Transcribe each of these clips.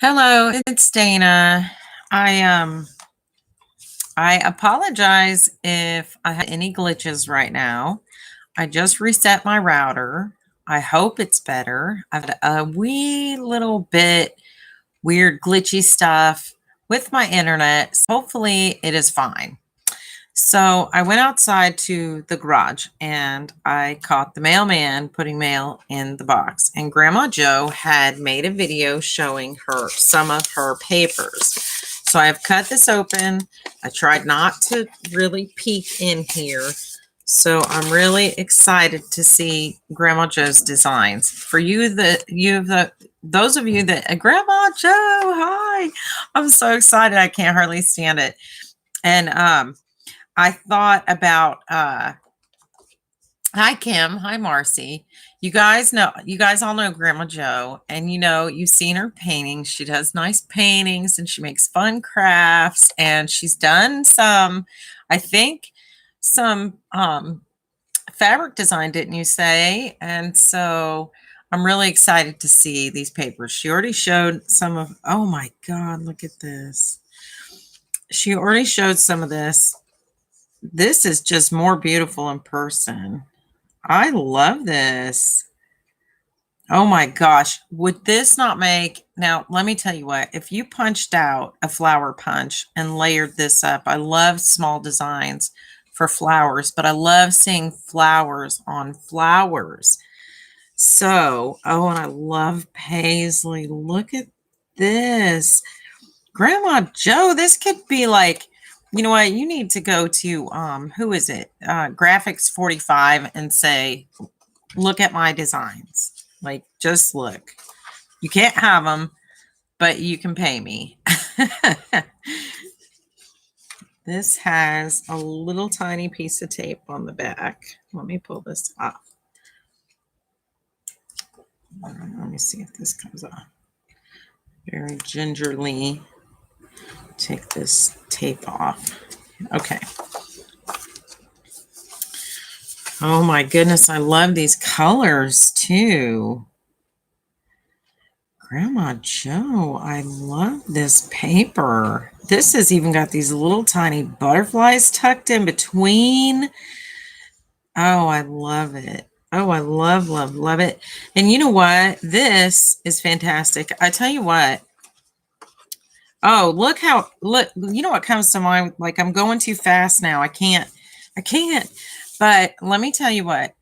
Hello, it's Dana. I um I apologize if I have any glitches right now. I just reset my router. I hope it's better. I've had a wee little bit weird glitchy stuff with my internet. So hopefully it is fine. So I went outside to the garage and I caught the mailman putting mail in the box. And Grandma Joe had made a video showing her some of her papers. So I have cut this open. I tried not to really peek in here. So I'm really excited to see Grandma Joe's designs. For those of you that Grandma Joe, hi. I'm so excited. I can't hardly stand it. And I thought about hi Kim, hi Marcy. You guys all know Grandma Joe, and you've seen her paintings. She does nice paintings and she makes fun crafts, and she's done I think some fabric design, didn't you say? And so I'm really excited to see these papers. She already showed some of, oh my God, look at this. She already showed some of this. This is just more beautiful in person. I love this. Oh my gosh. Would this not make, now let me tell you what, if you punched out a flower punch and layered this up, I love small designs for flowers, but I love seeing flowers on flowers. So, oh, and I love paisley. Look at this. Grandma Joe, this could be like, you know what? You need to go to who is it? Graphics 45 and say, look at my designs. Like, just look. You can't have them, but you can pay me. This has a little tiny piece of tape on the back. Let me pull this off. Let me see if this comes off. Very gingerly take this tape off. Okay. Oh my goodness, I love these colors too. Grandma Joe, I love this paper. This has even got these little tiny butterflies tucked in between. Oh, I love it. Oh, I love, love, love it. And you know what? This is fantastic. I tell you what. Oh, look, you know what comes to mind? Like, I'm going too fast now. I can't. But let me tell you what.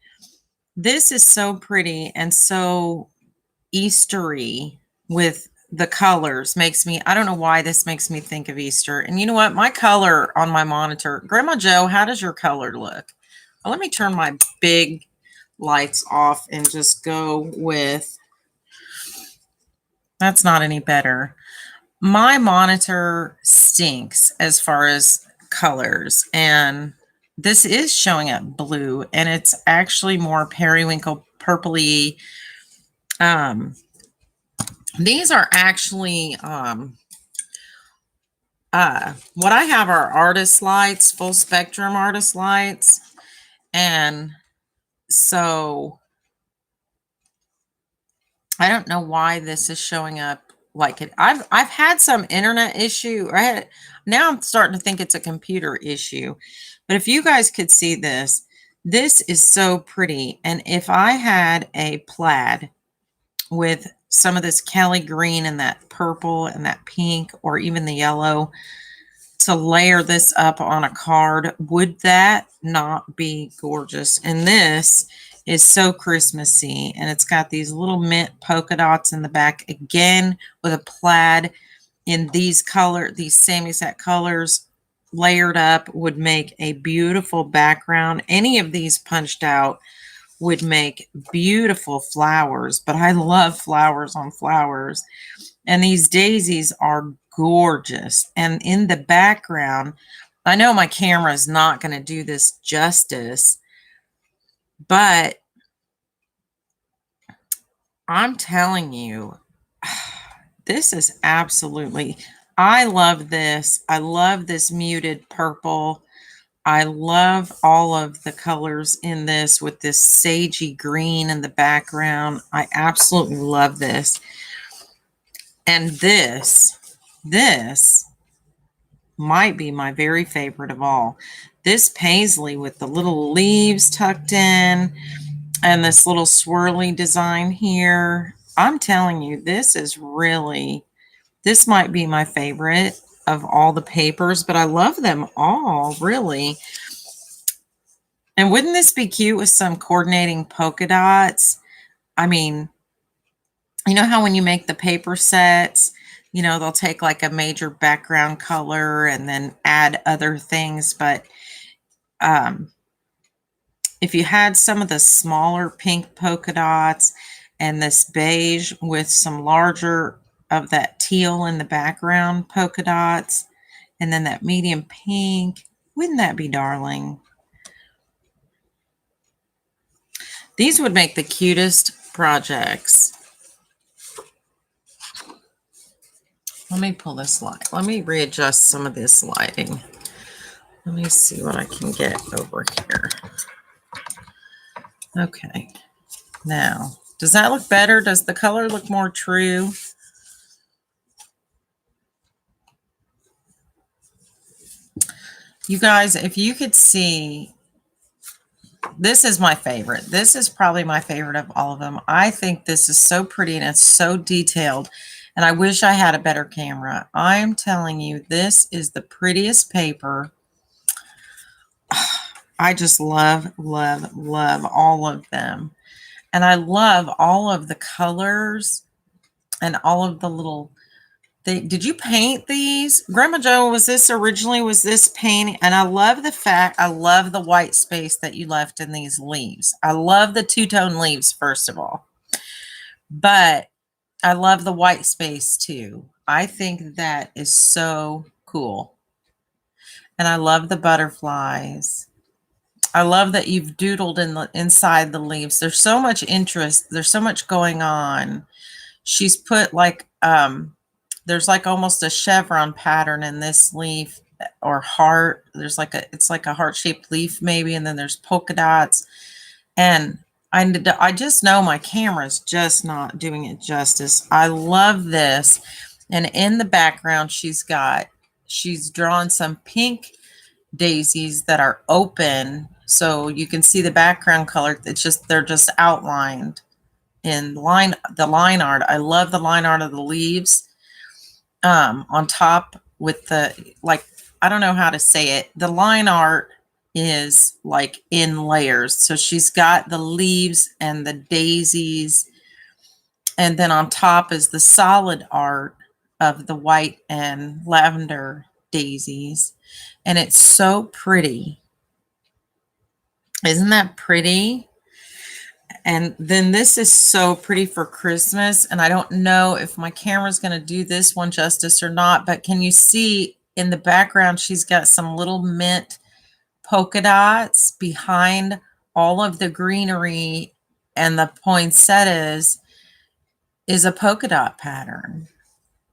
This is so pretty and so Eastery with the colors. I don't know why this makes me think of Easter. And you know what? My color on my monitor, Grandma Joe, how does your color look? Well, let me turn my big lights off and just go with, that's not any better. My monitor stinks as far as colors, and this is showing up blue, and it's actually more periwinkle purpley. These are actually what I have are artist lights, full spectrum artist lights, and so I don't know why this is showing up like it. I've had some internet issue. Now I'm starting to think it's a computer issue. But if you guys could see this, this is so pretty. And if I had a plaid with some of this Kelly green and that purple and that pink or even the yellow to layer this up on a card, would that not be gorgeous? And this is so Christmassy, and it's got these little mint polka dots in the back again with a plaid in these same exact colors layered up would make a beautiful background. Any of these punched out would make beautiful flowers, but I love flowers on flowers. And these daisies are gorgeous. And in the background, I know my camera is not going to do this justice, but I'm telling you, this is absolutely, I love this. I love this muted purple. I love all of the colors in this with this sagey green in the background. I absolutely love this. And this might be my very favorite of all. This paisley with the little leaves tucked in and this little swirly design here. I'm telling you, this might be my favorite of all the papers, but I love them all, really. And wouldn't this be cute with some coordinating polka dots? I mean, you know how when you make the paper sets, they'll take like a major background color and then add other things. But um, if you had some of the smaller pink polka dots and this beige with some larger of that teal in the background polka dots, and then that medium pink, wouldn't that be darling? These would make the cutest projects. Let me pull this light. Let me readjust some of this lighting. Let me see what I can get over here. Okay. Now, does that look better? Does the color look more true? You guys, if you could see, this is my favorite. This is probably my favorite of all of them. I think this is so pretty and it's so detailed. And I wish I had a better camera. I'm telling you, this is the prettiest paper. I just love, love, love all of them. And I love all of the colors and all of the little. Did you paint these? Grandma Jo, was this painting? And I love the white space that you left in these leaves. I love the two-tone leaves, first of all. But I love the white space too. I think that is so cool. And I love the butterflies. I love that you've doodled inside the leaves. There's so much interest. There's so much going on. She's put like there's like almost a chevron pattern in this leaf or heart. It's like a heart-shaped leaf maybe, and then there's polka dots. And I just know my camera's just not doing it justice. I love this. And in the background, she's drawn some pink daisies that are open. So you can see the background color. They're just outlined in the line art. I love the line art of the leaves. On top with I don't know how to say it. The line art is like in layers. So she's got the leaves and the daisies. And then on top is the solid art of the white and lavender daisies. And it's so pretty. Isn't that pretty? And then this is so pretty for Christmas. And I don't know if my camera's going to do this one justice or not, but can you see in the background, she's got some little mint polka dots behind all of the greenery, and the poinsettias is a polka dot pattern.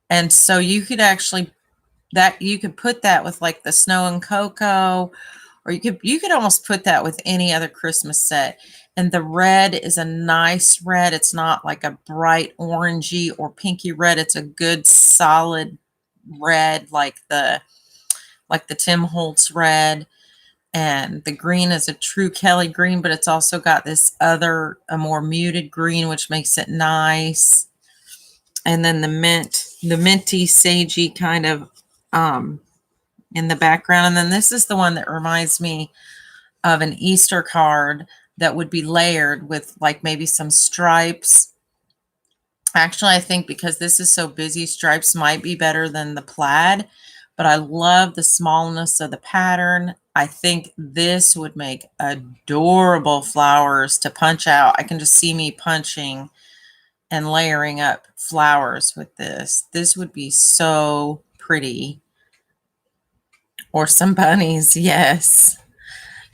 And so you could put that with like the snow and cocoa, or you could almost put that with any other Christmas set. And the red is a nice red. It's not like a bright orangey or pinky red. It's a good solid red, like the Tim Holtz red. And the green is a true Kelly green, but it's also got this a more muted green, which makes it nice. And then the minty, sagey kind of in the background. And then this is the one that reminds me of an Easter card that would be layered with like maybe some stripes. Actually, I think because this is so busy, stripes might be better than the plaid, but I love the smallness of the pattern. I think this would make adorable flowers to punch out. I can just see me punching and layering up flowers with this. This would be so pretty. Or some bunnies, yes.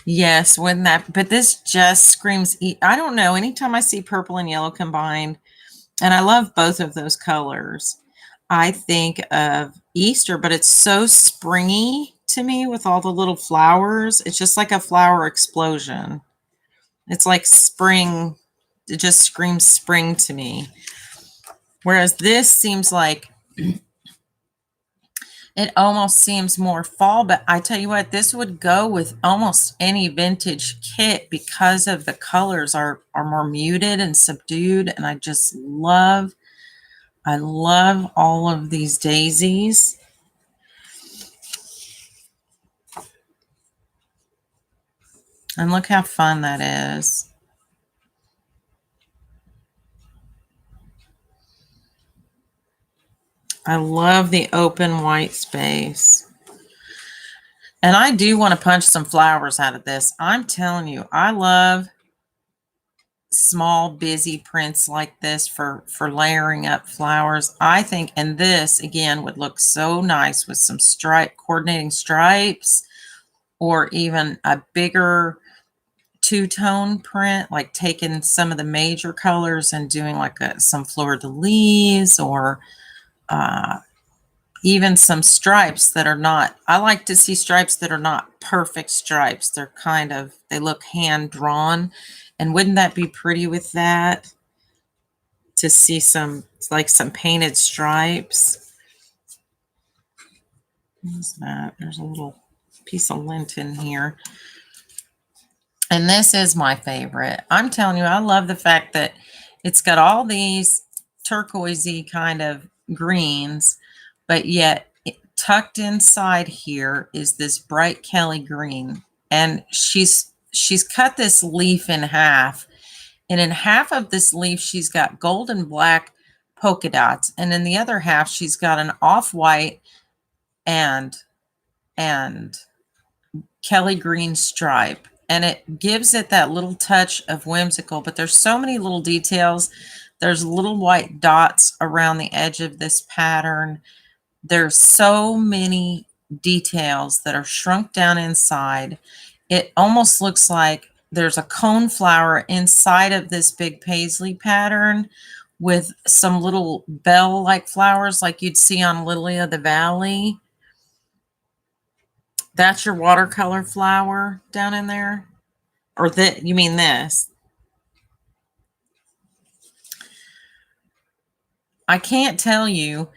Yes, wouldn't that? But this just screams, I don't know, anytime I see purple and yellow combined, and I love both of those colors, I think of Easter, but it's so springy to me with all the little flowers. It's just like a flower explosion. It's like spring. It just screams spring to me. Whereas this seems like It almost seems more fall, but I tell you what, this would go with almost any vintage kit because of the colors are more muted and subdued, and I love all of these daisies. And look how fun that is. I love the open white space. And I do want to punch some flowers out of this. I'm telling you, I love small busy prints like this for layering up flowers. I think, and this again would look so nice with some coordinating stripes, or even a bigger two-tone print, like taking some of the major colors and doing like some fleur-de-lis, or even some stripes that are not, I like to see stripes that are not perfect stripes. They're kind of, they look hand drawn. And wouldn't that be pretty with that? To see some, like some painted stripes. What's that? There's a little piece of lint in here. And this is my favorite. I'm telling you, I love the fact that it's got all these turquoisey kind of greens, but yet tucked inside here is this bright Kelly green. And she's cut this leaf in half. And in half of this leaf, she's got gold and black polka dots. And in the other half, she's got an off-white and Kelly green stripe. And it gives it that little touch of whimsical, but there's so many little details. There's little white dots around the edge of this pattern. There's so many details that are shrunk down inside. It almost looks like there's a cone flower inside of this big paisley pattern with some little bell-like flowers like you'd see on Lily of the Valley. That's your watercolor flower down in there? Or that, you mean this? I can't tell you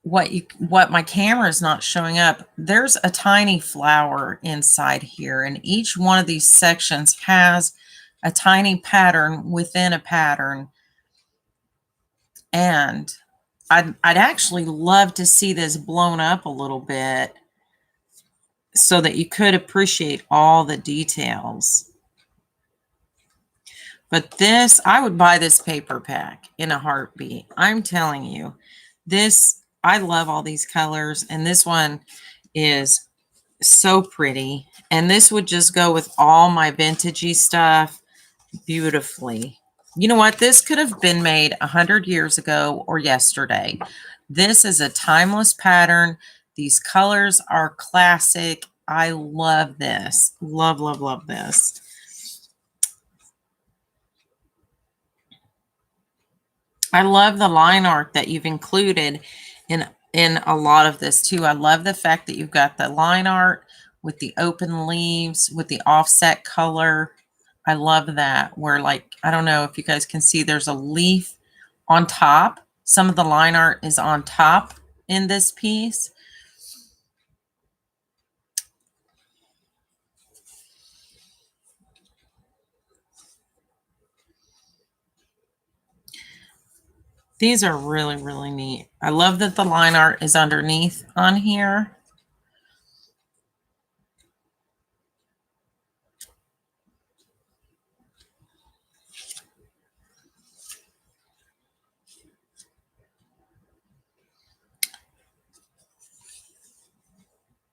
what my camera is not showing up. There's a tiny flower inside here, and each one of these sections has a tiny pattern within a pattern. And I'd actually love to see this blown up a little bit so that you could appreciate all the details. But this, I would buy this paper pack in a heartbeat. I'm telling you, this, I love all these colors, and this one is so pretty. And this would just go with all my vintagey stuff beautifully. You know what? This could have been made 100 years ago or yesterday. This is a timeless pattern. These colors are classic. I love this. Love, love, love this. I love the line art that you've included in a lot of this too. I love the fact that you've got the line art with the open leaves, with the offset color. I love that. Where, like, I don't know if you guys can see, there's a leaf on top. Some of the line art is on top in this piece. These are really, really neat. I love that the line art is underneath on here.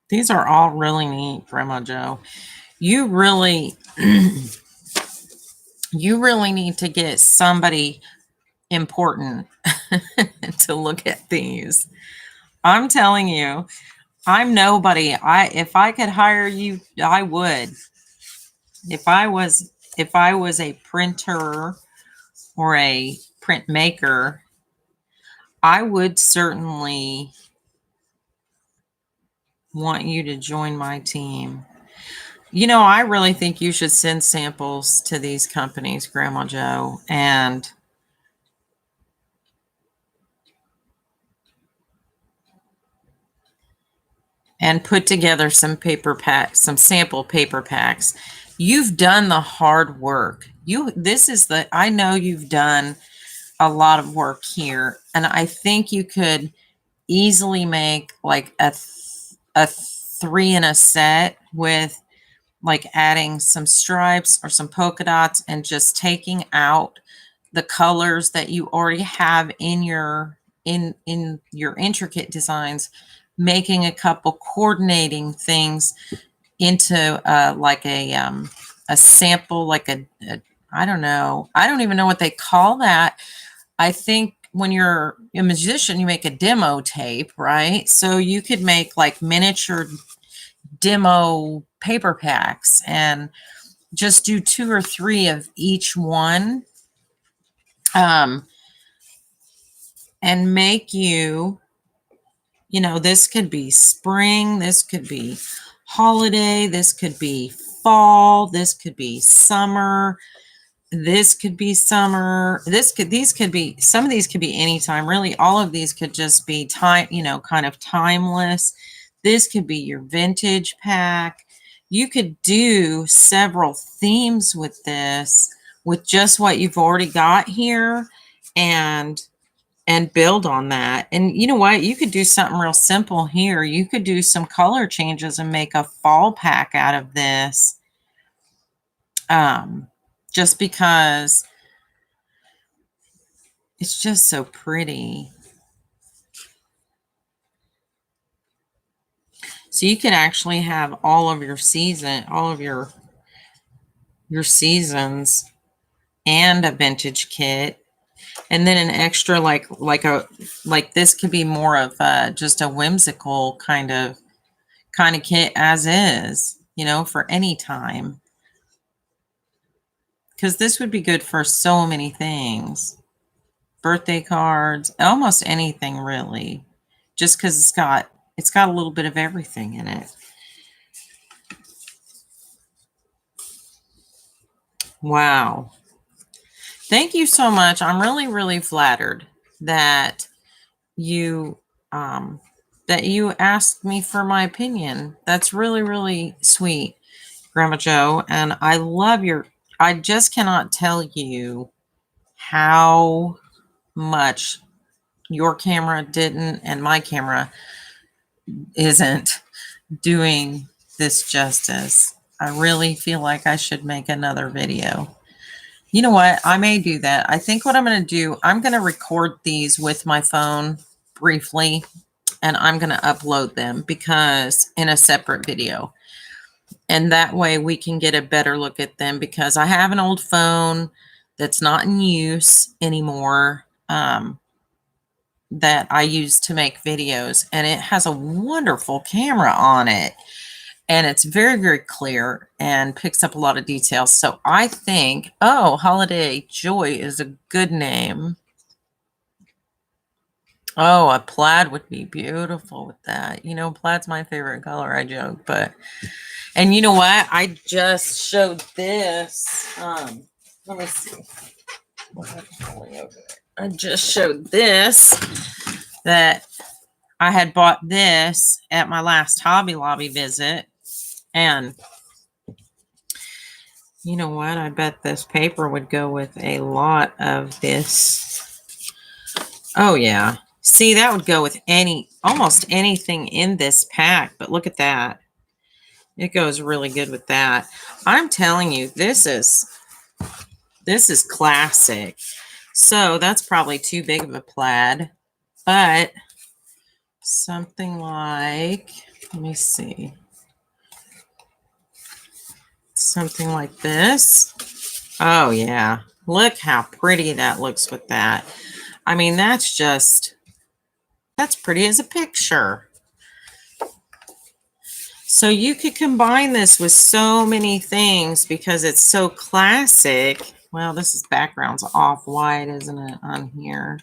These are all really neat, Grandma Joe. You really, you really need to get somebody important to look at these. I'm telling you, I'm nobody. If I could hire you, I would. If I was a printer or a printmaker, I would certainly want you to join my team. You know, I really think you should send samples to these companies, Grandma Joe, and and put together some paper packs, some sample paper packs. You've done the hard work. I know you've done a lot of work here, and I think you could easily make like a three in a set with like adding some stripes or some polka dots and just taking out the colors that you already have in your intricate designs, making a couple coordinating things into like a sample, like a I don't know. I don't even know what they call that. I think when you're a musician, you make a demo tape, right? So you could make like miniature demo paper packs and just do 2 or 3 of each one, um, and make this could be spring, this could be holiday, this could be fall, this could be summer, this could be summer, these could be, some of these could be anytime. Really, all of these could just be kind of timeless. This could be your vintage pack. You could do several themes with this, with just what you've already got here, and build on that. And you know what? You could do something real simple here. You could do some color changes and make a fall pack out of this. Just because it's just so pretty. So you could actually have all of your seasons and a vintage kit, and then an extra like this could be more of just a whimsical kind of kit as is, for any time. Because this would be good for so many things. Birthday cards, almost anything really. Just because it's got a little bit of everything in it. Wow. Thank you so much. I'm really, really flattered that you asked me for my opinion. That's really, really sweet, Grandma Joe. And I just cannot tell you how much your camera didn't and my camera isn't doing this justice. I really feel like I should make another video. You know what? I may do that. I think what I'm going to do, I'm going to record these with my phone briefly, and I'm going to upload them because in a separate video. And that way we can get a better look at them, because I have an old phone that's not in use anymore, that I use to make videos, and it has a wonderful camera on it. And it's very, very clear and picks up a lot of details. So I think, Holiday Joy is a good name. Oh, a plaid would be beautiful with that. Plaid's my favorite color, I joke. And you know what? I just showed this. Let me see. I just showed this, that I had bought this at my last Hobby Lobby visit. And you know what? I bet this paper would go with a lot of this. Oh, yeah. See, that would go with almost anything in this pack. But look at that. It goes really good with that. I'm telling you, this is classic. So that's probably too big of a plaid. But something like, let me see. Something like this. Oh, yeah. Look how pretty that looks with that. I mean, that's pretty as a picture. So you could combine this with so many things because it's so classic. Well, this background's off-white, isn't it, on here?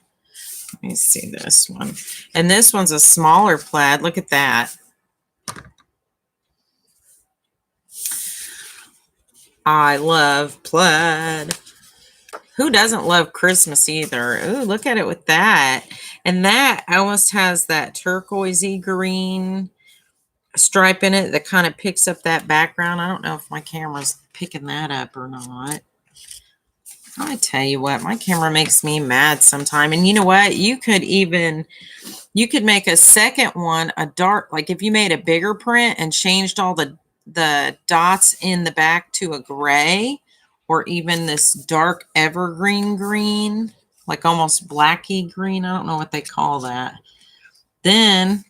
Let me see this one. And this one's a smaller plaid. Look at that. I love plaid. Who doesn't love Christmas either? Ooh, look at it with that. And that almost has that turquoisey green stripe in it that kind of picks up that background. I don't know if my camera's picking that up or not. I tell you what, my camera makes me mad sometime. And you know what? You could make a second one a dark, like if you made a bigger print and changed all the dots in the back to a gray, or even this dark evergreen green, like almost blacky green. I don't know what they call that. Then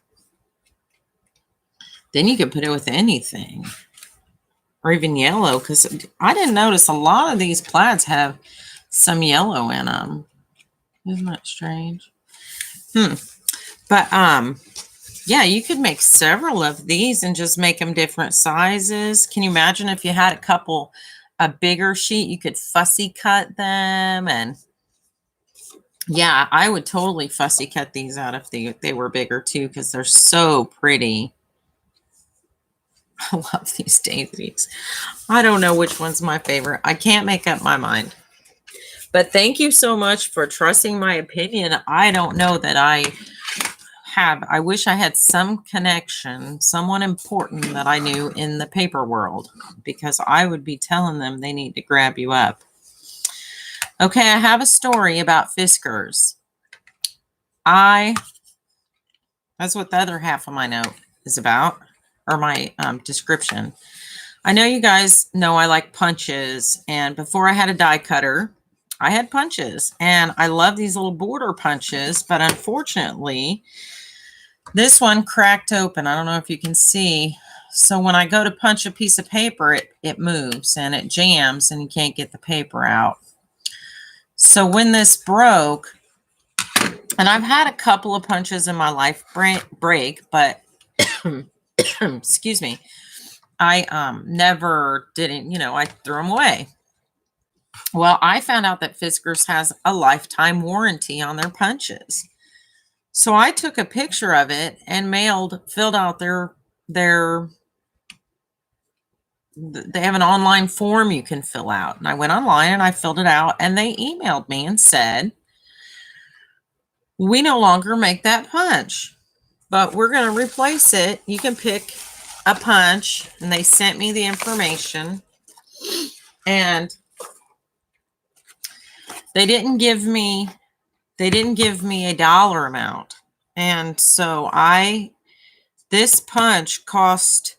you can put it with anything, or even yellow, because I didn't notice a lot of these plaids have some yellow in them. Isn't that strange? But yeah, you could make several of these and just make them different sizes. Can you imagine if you had a bigger sheet, you could fussy cut them? And yeah, I would totally fussy cut these out if they were bigger too, because they're so pretty. I love these daisies. I don't know which one's my favorite. I can't make up my mind. But thank you so much for trusting my opinion. I don't know that I wish I had some connection, someone important that I knew in the paper world, because I would be telling them they need to grab you up. Okay, I have a story about Fiskars. That's what the other half of my note is about, or my description. I know you guys know I like punches, and before I had a die cutter, I had punches, and I love these little border punches, but unfortunately, this one cracked open. I don't know if you can see. So when I go to punch a piece of paper, it moves and it jams and you can't get the paper out. So when this broke, and I've had a couple of punches in my life break, but excuse me, I never didn't, I threw them away. Well, I found out that Fiskars has a lifetime warranty on their punches. So I took a picture of it and filled out they have an online form you can fill out. And I went online and I filled it out, and they emailed me and said, we no longer make that punch, but we're going to replace it. You can pick a punch. And they sent me the information, and they didn't give me a dollar amount. And so this punch cost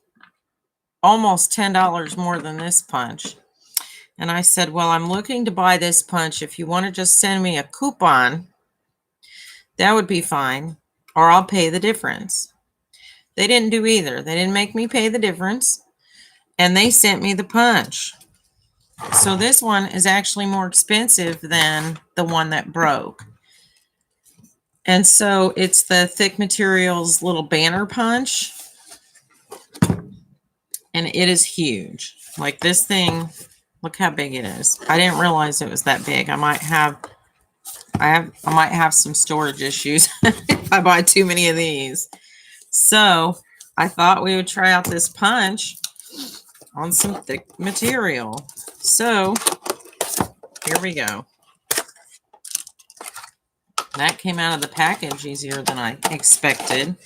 almost $10 more than this punch. And I said, well, I'm looking to buy this punch. If you want to just send me a coupon, that would be fine, or I'll pay the difference. They didn't do either. They didn't make me pay the difference, and they sent me the punch. So this one is actually more expensive than the one that broke. And so it's the Thick Materials little banner punch. And it is huge. Like this thing, look how big it is. I didn't realize it was that big. I might have some storage issues if I buy too many of these. So I thought we would try out this punch on some thick material. So here we go. That came out of the package easier than I expected.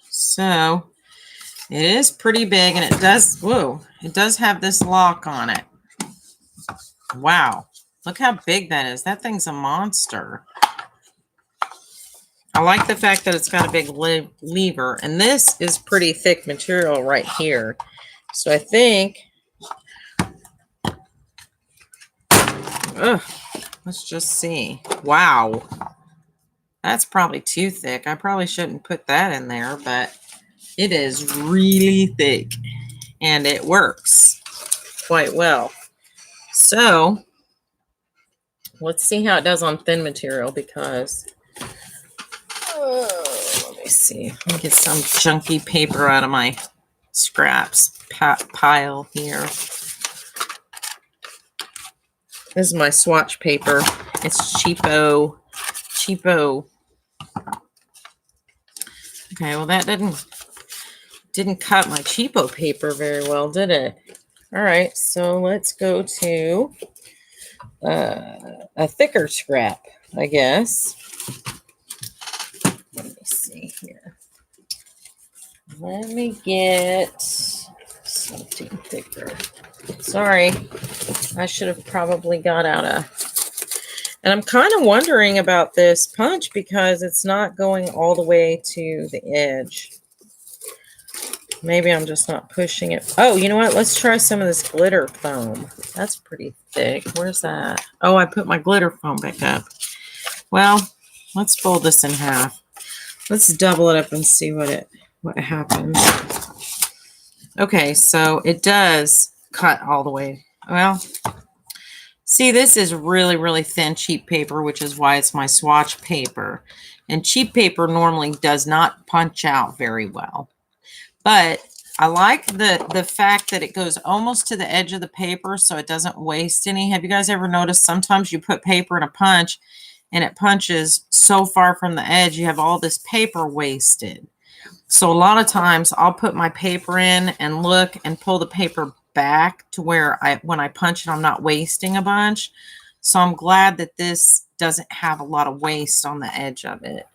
So it is pretty big, and it does have this lock on it. Wow. Look how big that is. That thing's a monster. I like the fact that it's got a big lever, and this is pretty thick material right here. So I think, let's just see. Wow. That's probably too thick. I probably shouldn't put that in there, but it is really thick, and it works quite well. So let's see how it does on thin material, because let me see. Let me get some junky paper out of my scraps pile here. This is my swatch paper. It's cheapo. Okay, well that didn't cut my cheapo paper very well, did it? All right, so let's go to a thicker scrap, I guess. Let me see here. Let me get something thicker. Sorry, I should have probably got out a... And I'm kind of wondering about this punch because it's not going all the way to the edge. Maybe I'm just not pushing it. Oh, you know what? Let's try some of this glitter foam. That's pretty thick. Where's that? Oh, I put my glitter foam back up. Well, let's fold this in half. Let's double it up and see what happens. Okay, so it does cut all the way. Well, see, this is really, really thin cheap paper, which is why it's my swatch paper. And cheap paper normally does not punch out very well. But I like the fact that it goes almost to the edge of the paper so it doesn't waste any. Have you guys ever noticed sometimes you put paper in a punch and it punches so far from the edge, you have all this paper wasted. So a lot of times I'll put my paper in and look and pull the paper back to where when I punch it, I'm not wasting a bunch. So I'm glad that this doesn't have a lot of waste on the edge of it.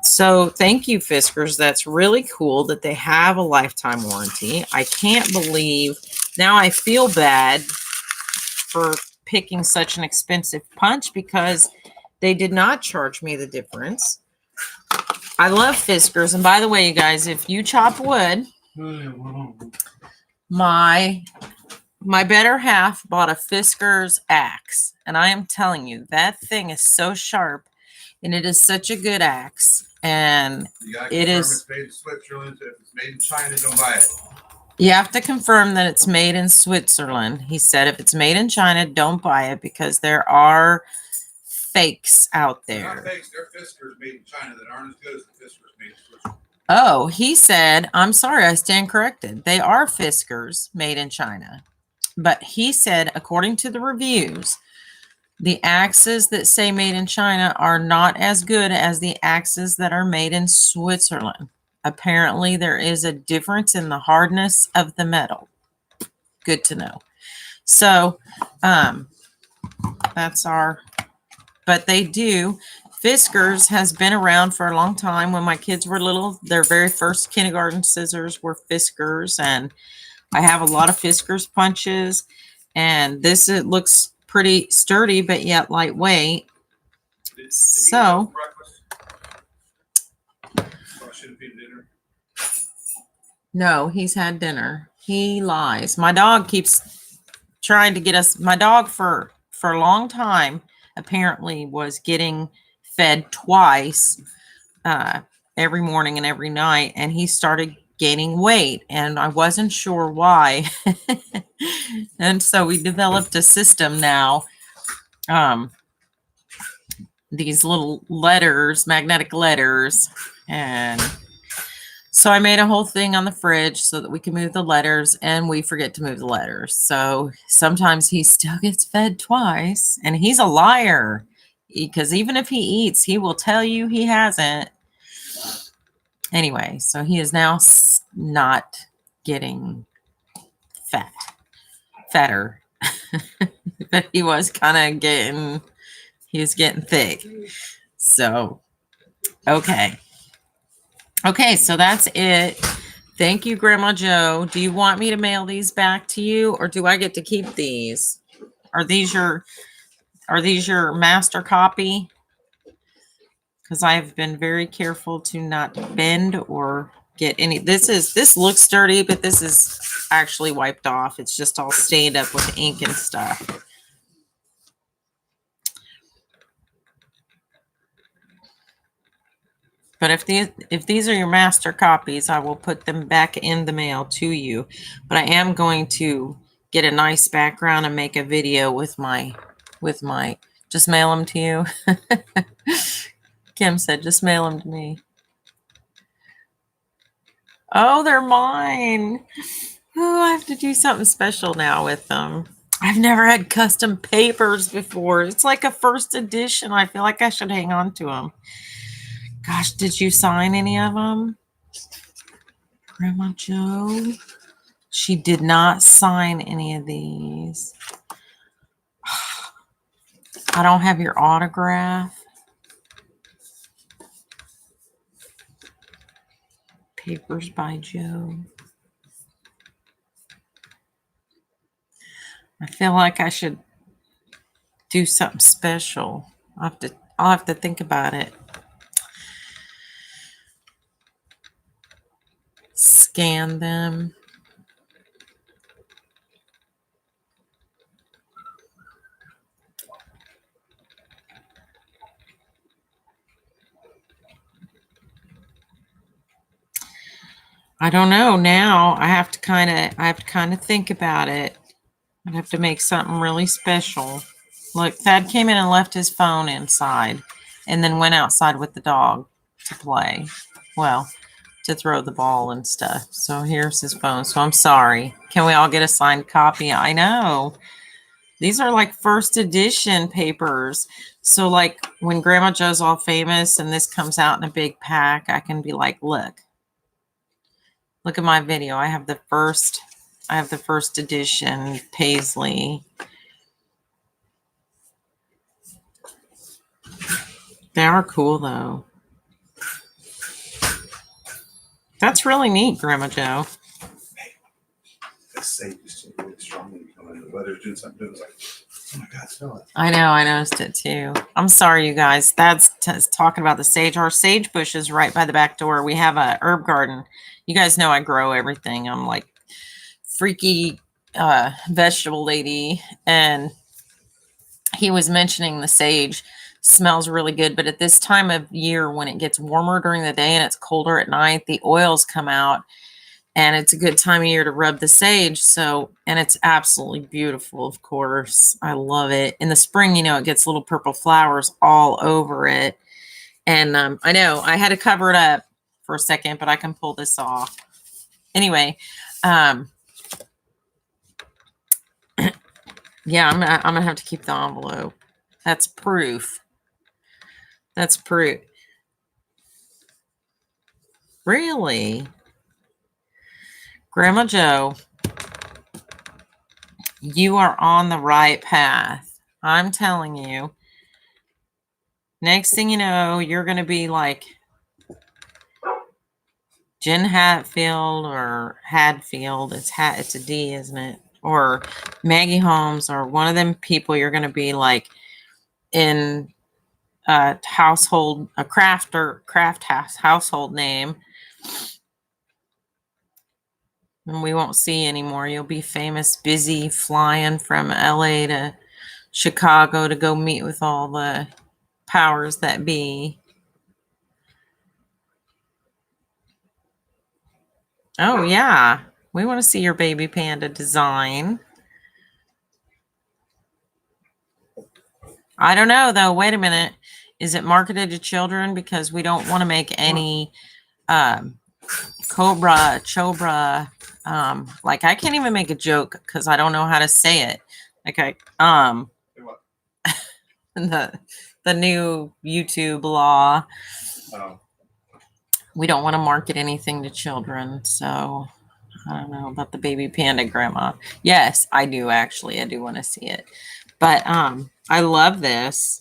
So thank you, Fiskars. That's really cool that they have a lifetime warranty. I can't believe, now I feel bad for picking such an expensive punch because they did not charge me the difference. I love Fiskars. And by the way, you guys, if you chop wood, my better half bought a Fiskars axe. And I am telling you, that thing is so sharp. And it is such a good axe. And it is. It's made in Switzerland. If it's made in China, don't buy it. You have to confirm that it's made in Switzerland. He said if it's made in China, don't buy it because there are fakes out there. They're not fakes. They're Fiskars made in China that aren't as good as the Fiskars made in Switzerland. Oh, he said, I'm sorry, I stand corrected. They are Fiskars made in China. But he said, according to the reviews, the axes that say made in China are not as good as the axes that are made in Switzerland. Apparently, there is a difference in the hardness of the metal. Good to know. So, that's our... But they do. Fiskars has been around for a long time. When my kids were little, their very first kindergarten scissors were Fiskars. And I have a lot of Fiskars punches. And this, it looks pretty sturdy, but yet lightweight. So, no, he's had dinner. He lies. My dog keeps trying to get us. My dog for a long time apparently was getting fed twice every morning and every night, and he started gaining weight, and I wasn't sure why. And so we developed a system now. These little letters, magnetic letters, and so I made a whole thing on the fridge so that we can move the letters, and we forget to move the letters. So sometimes he still gets fed twice, and he's a liar because even if he eats, he will tell you he hasn't. Anyway, so he is now not getting fatter, but he was kind of getting, he was getting thick. So, okay. Okay, so that's it. Thank you, Grandma Joe. Do you want me to mail these back to you, or do I get to keep these? Are these your master copy? Because I've been very careful to not bend or get any. This looks dirty, but this is actually wiped off. It's just all stained up with ink and stuff. But if these are your master copies, I will put them back in the mail to you. But I am going to get a nice background and make a video with my just mail them to you. Kim said, just mail them to me. Oh, they're mine. Oh, I have to do something special now with them. I've never had custom papers before. It's like a first edition. I feel like I should hang on to them. Gosh, did you sign any of them? Grandma Joe? She did not sign any of these. I don't have your autograph. Papers by Joe. I feel like I should do something special. I'll have to think about it. Scan them. I don't know now. I have to kind of think about it. I'd have to make something really special. Look, Thad came in and left his phone inside and then went outside with the dog to play. Well, to throw the ball and stuff. So here's his phone. So I'm sorry. Can we all get a signed copy? I know. These are like first edition papers. So like when Grandma Joe's all famous and this comes out in a big pack, I can be like, look at my video. I have the first edition Paisley. They are cool though. That's really neat, Grandma Joe. That sage is really strong when you come in. The weather's doing something. It was like, oh my God, smell it. I know, I noticed it too. I'm sorry, you guys. That's talking about the sage. Our sage bush is right by the back door. We have a herb garden. You guys know I grow everything. I'm like freaky vegetable lady. And he was mentioning the sage smells really good. But at this time of year, when it gets warmer during the day and it's colder at night, the oils come out. And it's a good time of year to rub the sage. So, and it's absolutely beautiful, of course. I love it. In the spring, you know, it gets little purple flowers all over it. And I know I had to cover it up for a second, but I can pull this off. Anyway, yeah, I'm gonna have to keep the envelope. That's proof. That's proof. Really? Grandma Joe, you are on the right path. I'm telling you. Next thing you know, you're going to be like Jen Hatfield or Hadfield. It's a D, isn't it? Or Maggie Holmes or one of them people. You're going to be like in a craft house household name. And we won't see anymore. You'll be famous, busy, flying from LA to Chicago to go meet with all the powers that be. Oh, yeah. We want to see your baby panda design. I don't know, though. Wait a minute. Is it marketed to children? Because we don't want to make any chobra. Like I can't even make a joke because I don't know how to say it. Okay. The new YouTube law. Oh. We don't want to market anything to children. So I don't know about the baby panda, Grandma. Yes, I do actually. I do want to see it. But I love this.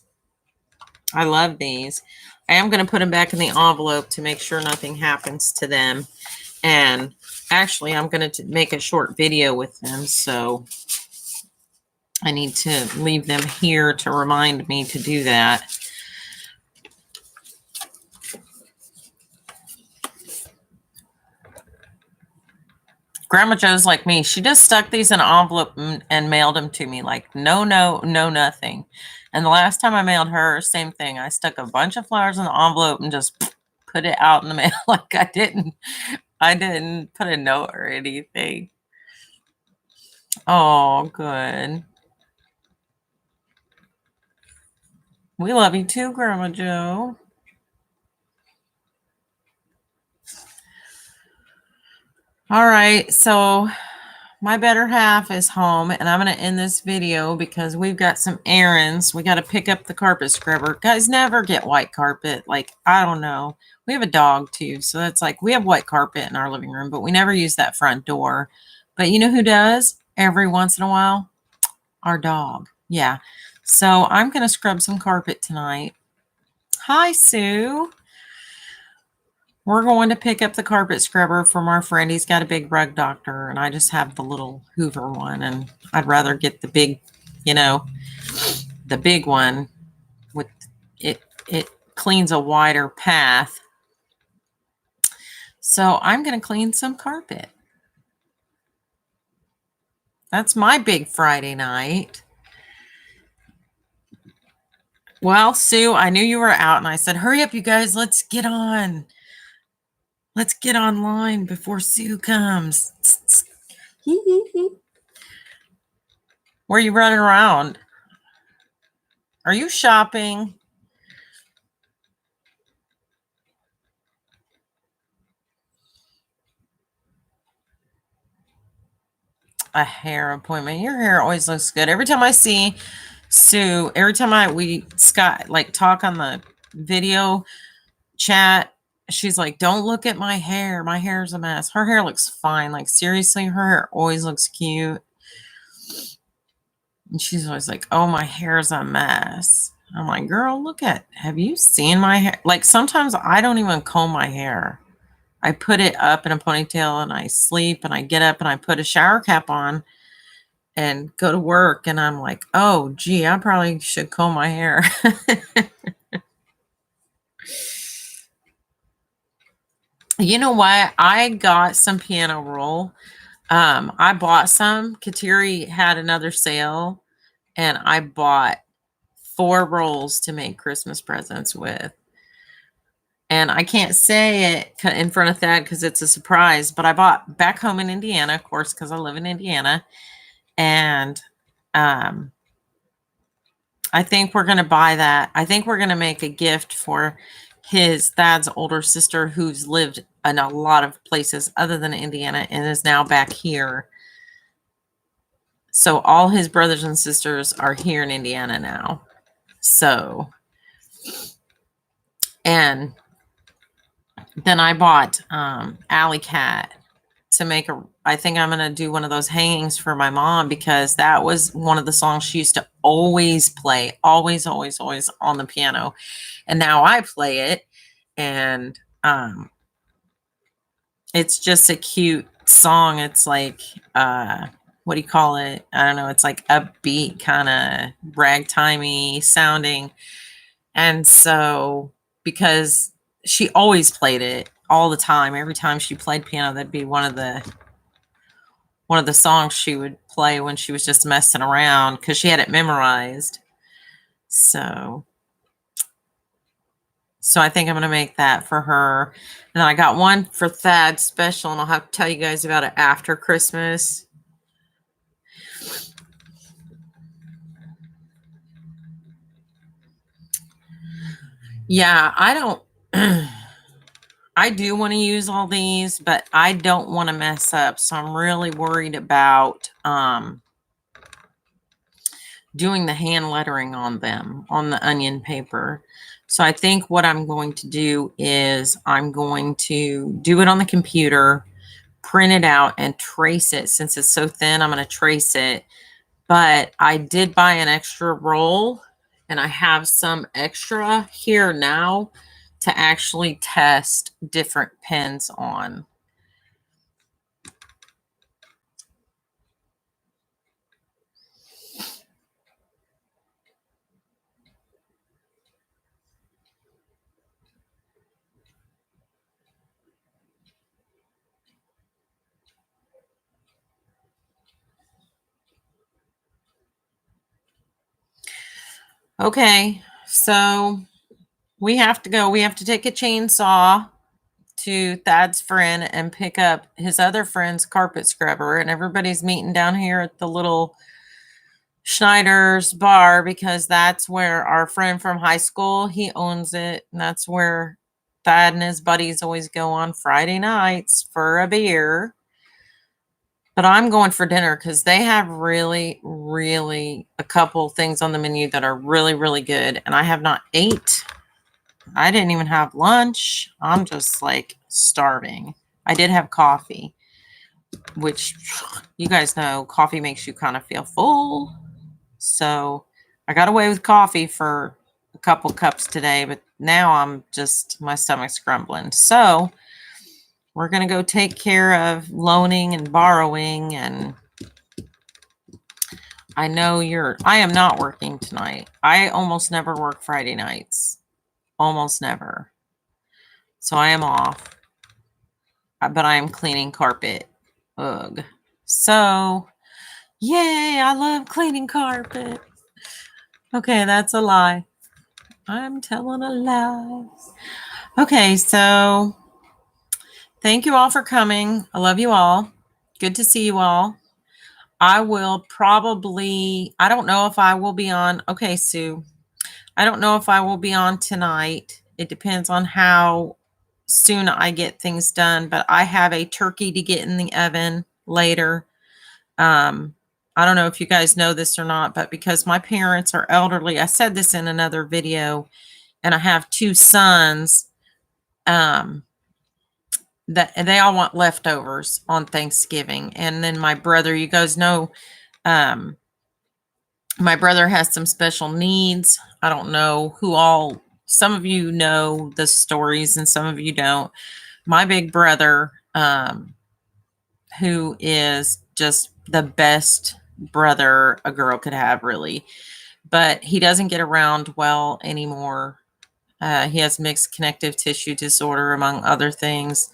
I love these. I am going to put them back in the envelope to make sure nothing happens to them. And actually, I'm going to make a short video with them. So I need to leave them here to remind me to do that. Grandma Joe's like me. She just stuck these in an envelope and mailed them to me. Like, no, nothing. And the last time I mailed her, same thing. I stuck a bunch of flowers in the envelope and just put it out in the mail. Like I didn't put a note or anything. Oh, good. We love you too, Grandma Joe. All right, so my better half is home, and I'm going to end this video because we've got some errands. We got to pick up the carpet scrubber. Guys never get white carpet. Like, I don't know. We have a dog, too, so that's like we have white carpet in our living room, but we never use that front door. But you know who does every once in a while? Our dog. Yeah. So I'm going to scrub some carpet tonight. Hi, Sue. We're going to pick up the carpet scrubber from our friend. He's got a big rug doctor, and I just have the little Hoover one, and I'd rather get the big, the big one with it. It cleans a wider path. So I'm going to clean some carpet. That's my big Friday night. Well, Sue, I knew you were out, and I said, hurry up, you guys. Let's get on. Let's get online before Sue comes. Where are you running around? Are you shopping? A hair appointment. Your hair always looks good. Every time I see Sue, every time we Scott like talk on the video chat, she's like, don't look at my hair. My hair's a mess. Her hair looks fine. Like seriously, her hair always looks cute. And she's always like, oh, my hair's a mess. I'm like, girl, have you seen my hair? Like sometimes I don't even comb my hair. I put it up in a ponytail and I sleep and I get up and I put a shower cap on and go to work. And I'm like, oh, gee, I probably should comb my hair. You know what? I got some piano roll. I bought some. Kateri had another sale and I bought 4 rolls to make Christmas presents with. And I can't say it in front of Thad because it's a surprise, but I bought back home in Indiana, of course, because I live in Indiana. And I think we're going to buy that. I think we're going to make a gift for Thad's older sister who's lived in a lot of places other than Indiana and is now back here. So all his brothers and sisters are here in Indiana now. So, and then I bought Alley Cat to make I think I'm going to do one of those hangings for my mom because that was one of the songs she used to always play, always, always, always on the piano. And now I play it and it's just a cute song. It's like, what do you call it? I don't know. It's like upbeat, kind of ragtimey sounding. And so because she always played it all the time, every time she played piano, that'd be one of the songs she would play when she was just messing around because she had it memorized. So I think I'm going to make that for her. And then I got one for Thad special, and I'll have to tell you guys about it after Christmas. Yeah, I do want to use all these, but I don't want to mess up. So I'm really worried about doing the hand lettering on them, on the onion paper. So I think what I'm going to do is I'm going to do it on the computer, print it out, and trace it. Since it's so thin, I'm going to trace it. But I did buy an extra roll, and I have some extra here now to actually test different pens on. Okay, so we have to go. We have to take a chainsaw to Thad's friend and pick up his other friend's carpet scrubber. And everybody's meeting down here at the little Schneider's bar because that's where our friend from high school, he owns it. And that's where Thad and his buddies always go on Friday nights for a beer. But I'm going for dinner because they have really, really a couple things on the menu that are really, really good. And I have not ate. I didn't even have lunch. I'm just like starving. I did have coffee, which you guys know coffee makes you kind of feel full. So I got away with coffee for couple cups today, but now my stomach's grumbling. So we're going to go take care of loaning and borrowing. And I am not working tonight. I almost never work Friday nights. Almost never. So I am off. But I am cleaning carpet. Ugh. So, yay, I love cleaning carpet. Okay, that's a lie. I'm telling a lie. Okay, so thank you all for coming. I love you all. Good to see you all. I will probably, I don't know if I will be on. Okay, Sue. I don't know if I will be on tonight. It depends on how soon I get things done, but I have a turkey to get in the oven later. I don't know if you guys know this or not, but because my parents are elderly, I said this in another video, and I have 2 sons, that they all want leftovers on Thanksgiving. And then my brother, you guys know, my brother has some special needs. I don't know some of you know the stories and some of you don't. My big brother, who is just the best brother a girl could have, really, but he doesn't get around well anymore. He has mixed connective tissue disorder, among other things.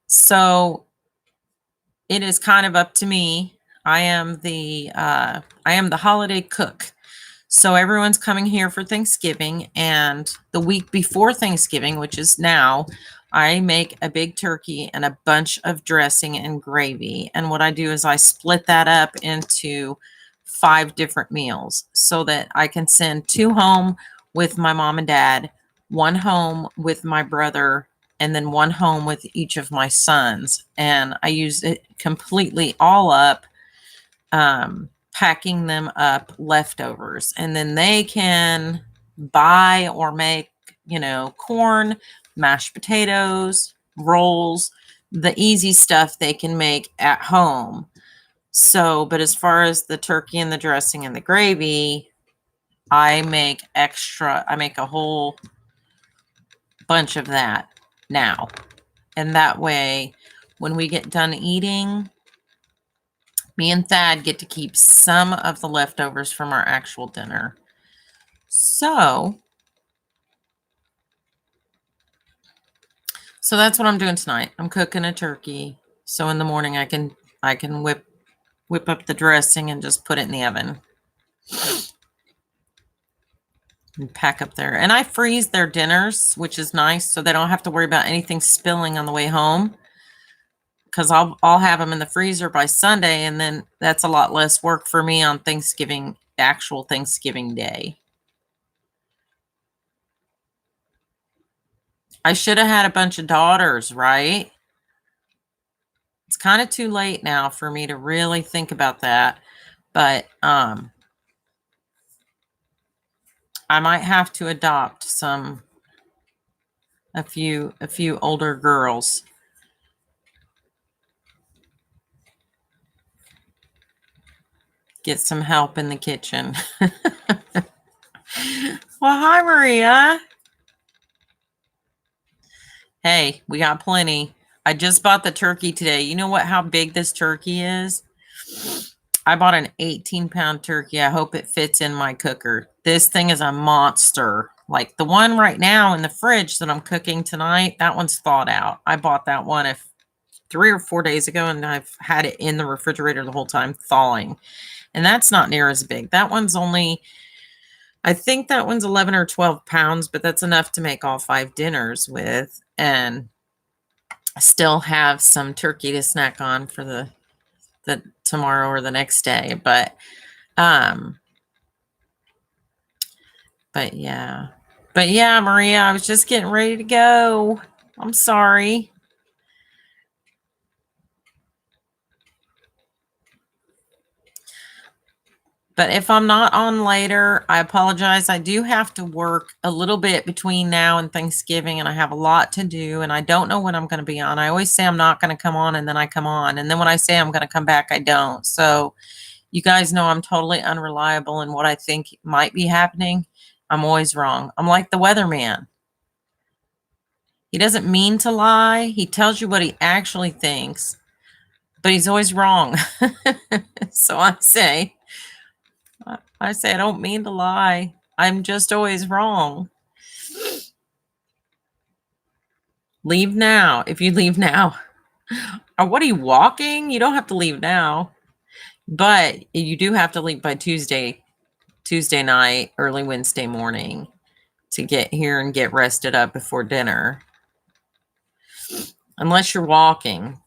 So it is kind of up to me. I am the holiday cook. So everyone's coming here for Thanksgiving, and the week before Thanksgiving, which is now, I make a big turkey and a bunch of dressing and gravy. And what I do is I split that up into 5 different meals so that I can send 2 home with my mom and dad, 1 home with my brother, and then 1 home with each of my sons. And I use it completely all up, packing them up leftovers. And then they can buy or make, corn, mashed potatoes, rolls, the easy stuff they can make at home. So, but as far as the turkey and the dressing and the gravy, I make a whole bunch of that now. And that way, when we get done eating, me and Thad get to keep some of the leftovers from our actual dinner. So that's what I'm doing tonight. I'm cooking a turkey. So in the morning I can whip up the dressing and just put it in the oven. And pack up there. And I freeze their dinners, which is nice, so they don't have to worry about anything spilling on the way home. Because I'll have them in the freezer by Sunday, and then that's a lot less work for me on Thanksgiving, actual Thanksgiving Day. I should have had a bunch of daughters, right? It's kind of too late now for me to really think about that, but I might have to adopt a few older girls. Get some help in the kitchen. Well, hi, Maria. Hey, we got plenty. I just bought the turkey today. You know how big this turkey is? I bought an 18-pound turkey. I hope it fits in my cooker. This thing is a monster. Like the one right now in the fridge that I'm cooking tonight, that one's thawed out. I bought that one 3 or 4 days ago, and I've had it in the refrigerator the whole time thawing. And that's not near as big. That one's I think that one's 11 or 12 pounds, but that's enough to make all 5 dinners with, and still have some turkey to snack on for the tomorrow or the next day. But yeah, Maria, I was just getting ready to go. I'm sorry. But if I'm not on later, I apologize. I do have to work a little bit between now and Thanksgiving, and I have a lot to do, and I don't know when I'm going to be on. I always say I'm not going to come on, and then I come on. And then when I say I'm going to come back, I don't. So You guys know I'm totally unreliable in what I think might be happening. I'm always wrong. I'm like the weatherman. He doesn't mean to lie. He tells you what he actually thinks, but he's always wrong. So I don't mean to lie. I'm just always wrong. Leave now. If you leave now. Or what are you walking? You don't have to leave now. But you do have to leave by Tuesday night, early Wednesday morning to get here and get rested up before dinner. Unless you're walking.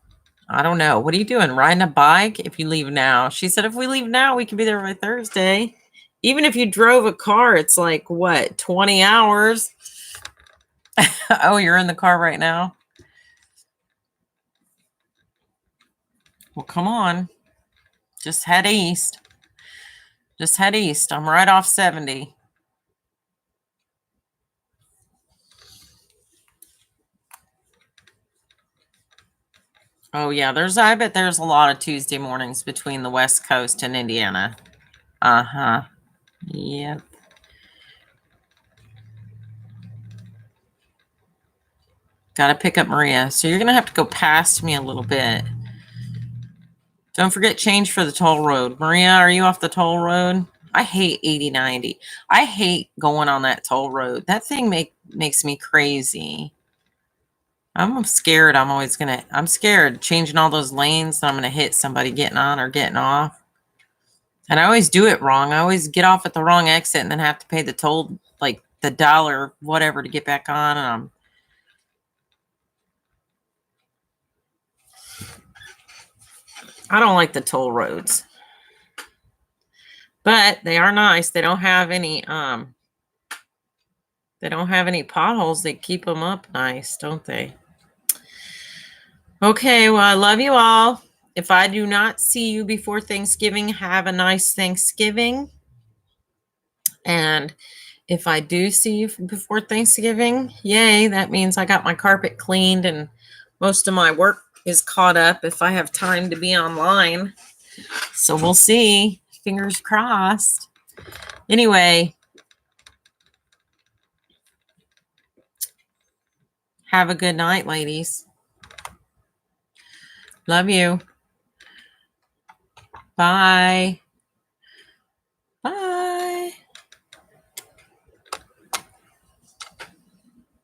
I don't know. What are you doing? Riding a bike if you leave now? She said if we leave now, we can be there by Thursday. Even if you drove a car, it's like, what, 20 hours? Oh, you're in the car right now? Well, come on. Just head east. Just head east. I'm right off 70. Oh, yeah. I bet there's a lot of Tuesday mornings between the West Coast and Indiana. Uh-huh. Yep. Got to pick up Maria. So you're going to have to go past me a little bit. Don't forget change for the toll road. Maria, are you off the toll road? I hate 80/90. I hate going on that toll road. That thing makes me crazy. I'm scared. I'm scared changing all those lanes. I'm going to hit somebody getting on or getting off. And I always do it wrong. I always get off at the wrong exit and then have to pay the toll, like the dollar, whatever, to get back on. And I don't like the toll roads. But they are nice. They don't have any potholes. They keep them up nice, don't they? Okay, well, I love you all. If I do not see you before Thanksgiving, have a nice Thanksgiving. And if I do see you before Thanksgiving, yay, that means I got my carpet cleaned and most of my work is caught up if I have time to be online. So we'll see. Fingers crossed. Anyway, have a good night, ladies. Love you. Bye. Bye.